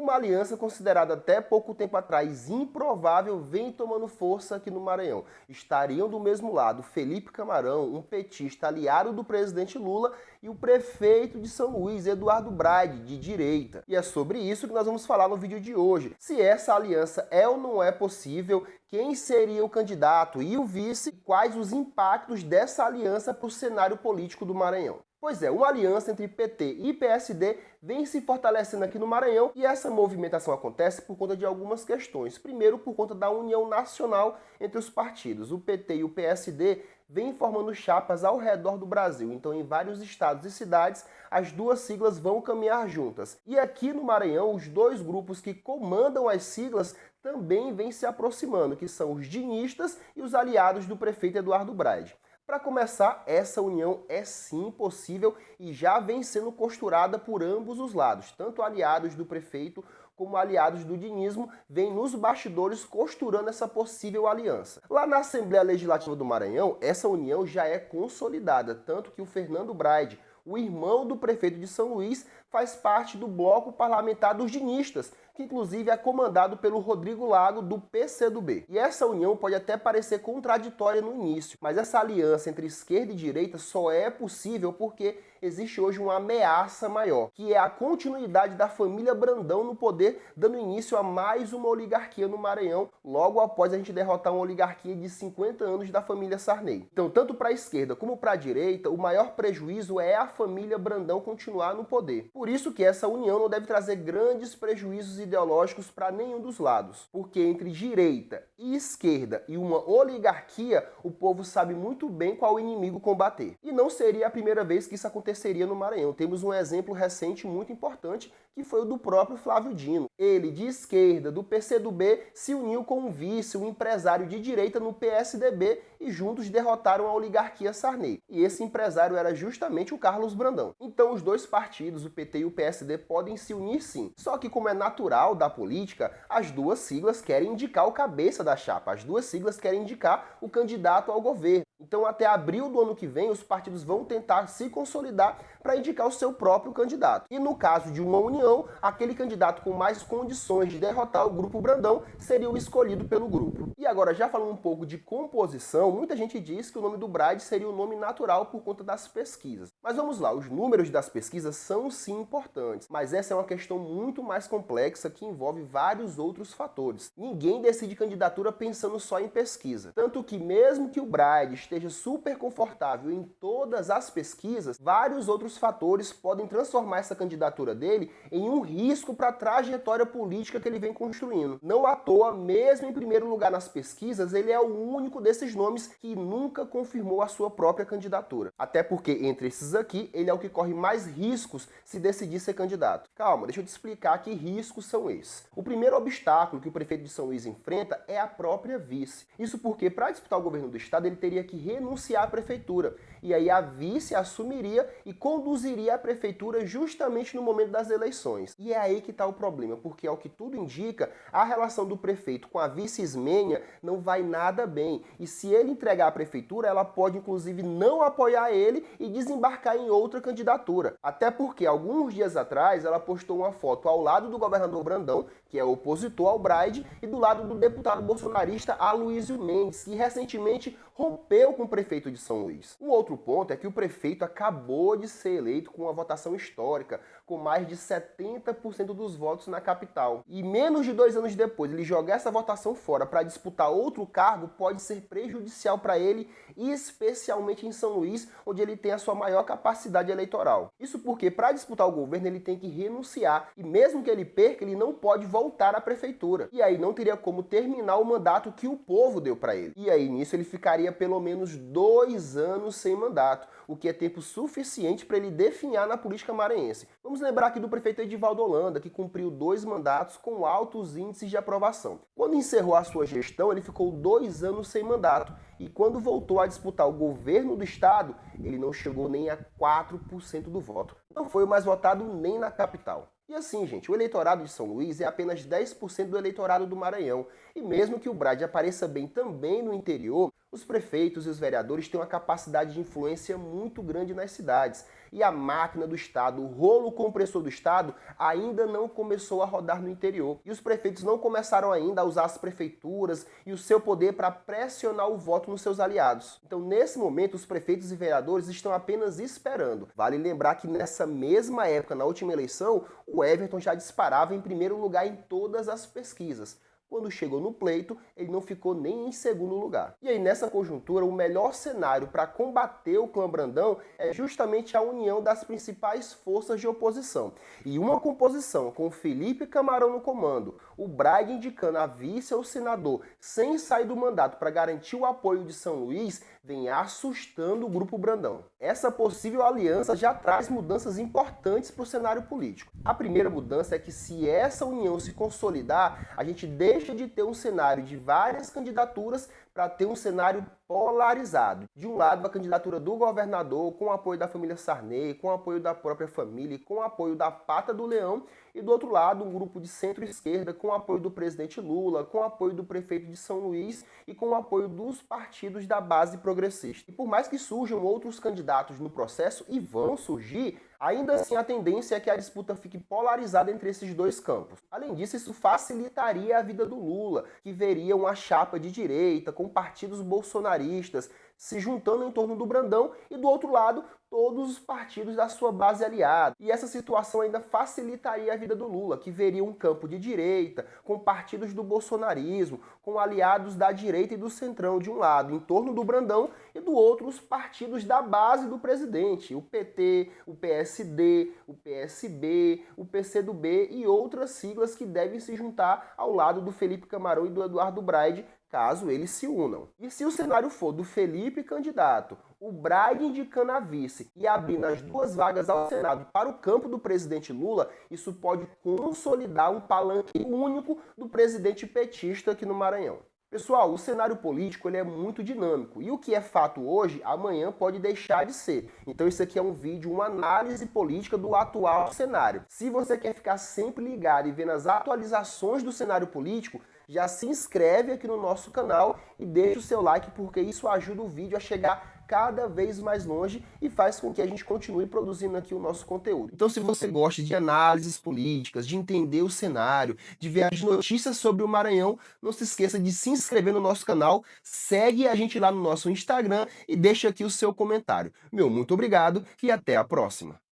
Uma aliança considerada até pouco tempo atrás improvável vem tomando força aqui no Maranhão. Estariam do mesmo lado Felipe Camarão, um petista aliado do presidente Lula, e o prefeito de São Luís, Eduardo Braide, de direita. E é sobre isso que nós vamos falar no vídeo de hoje. Se essa aliança é ou não é possível, quem seria o candidato e o vice, e quais os impactos dessa aliança para o cenário político do Maranhão. Pois é, uma aliança entre PT e PSD vem se fortalecendo aqui no Maranhão e essa movimentação acontece por conta de algumas questões. Primeiro, por conta da união nacional entre os partidos. O PT e o PSD vêm formando chapas ao redor do Brasil. Então, em vários estados e cidades, as duas siglas vão caminhar juntas. E aqui no Maranhão, os dois grupos que comandam as siglas também vêm se aproximando, que são os dinistas e os aliados do prefeito Eduardo Braide. Para começar, essa união é sim possível e já vem sendo costurada por ambos os lados. Tanto aliados do prefeito como aliados do dinismo vêm nos bastidores costurando essa possível aliança. Lá na Assembleia Legislativa do Maranhão, essa união já é consolidada, tanto que o Fernando Braide, o irmão do prefeito de São Luís, faz parte do bloco parlamentar dos dinistas, que inclusive é comandado pelo Rodrigo Lago, do PCdoB. E essa união pode até parecer contraditória no início, mas essa aliança entre esquerda e direita só é possível porque existe hoje uma ameaça maior, que é a continuidade da família Brandão no poder, dando início a mais uma oligarquia no Maranhão, logo após a gente derrotar uma oligarquia de 50 anos da família Sarney. Então, tanto para a esquerda como para a direita, o maior prejuízo é a família Brandão continuar no poder. Por isso que essa união não deve trazer grandes prejuízos ideológicos para nenhum dos lados, porque entre direita e esquerda e uma oligarquia, o povo sabe muito bem qual inimigo combater. E não seria a primeira vez que isso aconteceria no Maranhão. Temos um exemplo recente muito importante, que foi o do próprio Flávio Dino. Ele, de esquerda, do PCdoB, se uniu com um vice, um empresário de direita no PSDB, e juntos derrotaram a oligarquia Sarney. E esse empresário era justamente o Carlos Brandão. Então os dois partidos, o PT e o PSD, podem se unir sim. Só que, como é natural da política, as duas siglas querem indicar o cabeça da chapa, as duas siglas querem indicar o candidato ao governo. Então, até abril do ano que vem, os partidos vão tentar se consolidar para indicar o seu próprio candidato. E no caso de uma união, aquele candidato com mais condições de derrotar o grupo Brandão seria o escolhido pelo grupo. E agora, já falando um pouco de composição, muita gente diz que o nome do Braide seria o nome natural por conta das pesquisas. Mas vamos lá, os números das pesquisas são sim importantes, mas essa é uma questão muito mais complexa que envolve vários outros fatores. Ninguém decide candidatura pensando só em pesquisa. Tanto que mesmo que o Braide esteja super confortável em todas as pesquisas, vários outros fatores podem transformar essa candidatura dele em um risco para a trajetória política que ele vem construindo. Não à toa, mesmo em primeiro lugar nas pesquisas, ele é o único desses nomes que nunca confirmou a sua própria candidatura. Até porque, entre esses aqui, ele é o que corre mais riscos se decidir ser candidato. Calma, deixa eu te explicar que riscos são esses. O primeiro obstáculo que o prefeito de São Luís enfrenta é a própria vice. Isso porque, para disputar o governo do estado, ele teria que renunciar à prefeitura. E aí a vice assumiria e conduziria a prefeitura justamente no momento das eleições. E é aí que está o problema, porque ao que tudo indica, a relação do prefeito com a vice Ismênia não vai nada bem. E se ele entregar a prefeitura, ela pode inclusive não apoiar ele e desembarcar em outra candidatura. Até porque alguns dias atrás ela postou uma foto ao lado do governador Brandão, que é opositor ao Braide, e do lado do deputado bolsonarista Aloysio Mendes, que recentemente rompeu com o prefeito de São Luís. Um outro ponto é que o prefeito acabou de ser eleito com uma votação histórica, com mais de 70% dos votos na capital. E menos de 2 anos depois, ele jogar essa votação fora para disputar outro cargo pode ser prejudicial para ele, especialmente em São Luís, onde ele tem a sua maior capacidade eleitoral. Isso porque, para disputar o governo, ele tem que renunciar, e mesmo que ele perca, ele não pode voltar à prefeitura. E aí não teria como terminar o mandato que o povo deu para ele. E aí nisso ele ficaria pelo menos 2 anos sem mandato, o que é tempo suficiente para ele definhar na política maranhense. Vamos lembrar aqui do prefeito Edivaldo Holanda, que cumpriu 2 mandatos com altos índices de aprovação. Quando encerrou a sua gestão, ele ficou 2 anos sem mandato, e quando voltou a disputar o governo do estado, ele não chegou nem a 4% do voto. Não foi o mais votado nem na capital. E assim, gente, o eleitorado de São Luís é apenas 10% do eleitorado do Maranhão. E mesmo que o Braide apareça bem também no interior, Os prefeitos e os vereadores têm uma capacidade de influência muito grande nas cidades. E a máquina do Estado, o rolo compressor do Estado, ainda não começou a rodar no interior. E os prefeitos não começaram ainda a usar as prefeituras e o seu poder para pressionar o voto nos seus aliados. Então, nesse momento, os prefeitos e vereadores estão apenas esperando. Vale lembrar que nessa mesma época, na última eleição, o Everton já disparava em primeiro lugar em todas as pesquisas. Quando chegou no pleito, ele não ficou nem em segundo lugar. E aí, nessa conjuntura, o melhor cenário para combater o clã Brandão é justamente a união das principais forças de oposição. E uma composição com o Felipe Camarão no comando, o Braga indicando a vice ao senador sem sair do mandato para garantir o apoio de São Luís, vem assustando o grupo Brandão. Essa possível aliança já traz mudanças importantes para o cenário político. A primeira mudança é que, se essa união se consolidar, a gente deixa de ter um cenário de várias candidaturas para ter um cenário polarizado. De um lado, a candidatura do governador, com o apoio da família Sarney, com o apoio da própria família, com o apoio da Pata do Leão, e do outro lado, um grupo de centro-esquerda com o apoio do presidente Lula, com o apoio do prefeito de São Luís e com o apoio dos partidos da base progressista. E por mais que surjam outros candidatos no processo, e vão surgir, ainda assim a tendência é que a disputa fique polarizada entre esses dois campos. Além disso, isso facilitaria a vida do Lula, que veria uma chapa de direita, com partidos bolsonaristas se juntando em torno do Brandão, e do outro lado, todos os partidos da sua base aliada. E essa situação ainda facilitaria a vida do Lula, que veria um campo de direita, com partidos do bolsonarismo, com aliados da direita e do centrão de um lado, em torno do Brandão, e do outro os partidos da base do presidente, o PT, o PSD, o PSB, o PCdoB e outras siglas que devem se juntar ao lado do Felipe Camarão e do Eduardo Braide, caso eles se unam. E se o cenário for do Felipe candidato, o Braga indicando a vice e abrindo as duas vagas ao Senado para o campo do presidente Lula, isso pode consolidar um palanque único do presidente petista aqui no Maranhão. Pessoal, o cenário político ele é muito dinâmico e o que é fato hoje, amanhã pode deixar de ser. Então isso aqui é um vídeo, uma análise política do atual cenário. Se você quer ficar sempre ligado e vendo as atualizações do cenário político, já se inscreve aqui no nosso canal e deixa o seu like, porque isso ajuda o vídeo a chegar cada vez mais longe e faz com que a gente continue produzindo aqui o nosso conteúdo. Então, se você gosta de análises políticas, de entender o cenário, de ver as notícias sobre o Maranhão, não se esqueça de se inscrever no nosso canal, segue a gente lá no nosso Instagram e deixa aqui o seu comentário. Meu muito obrigado e até a próxima.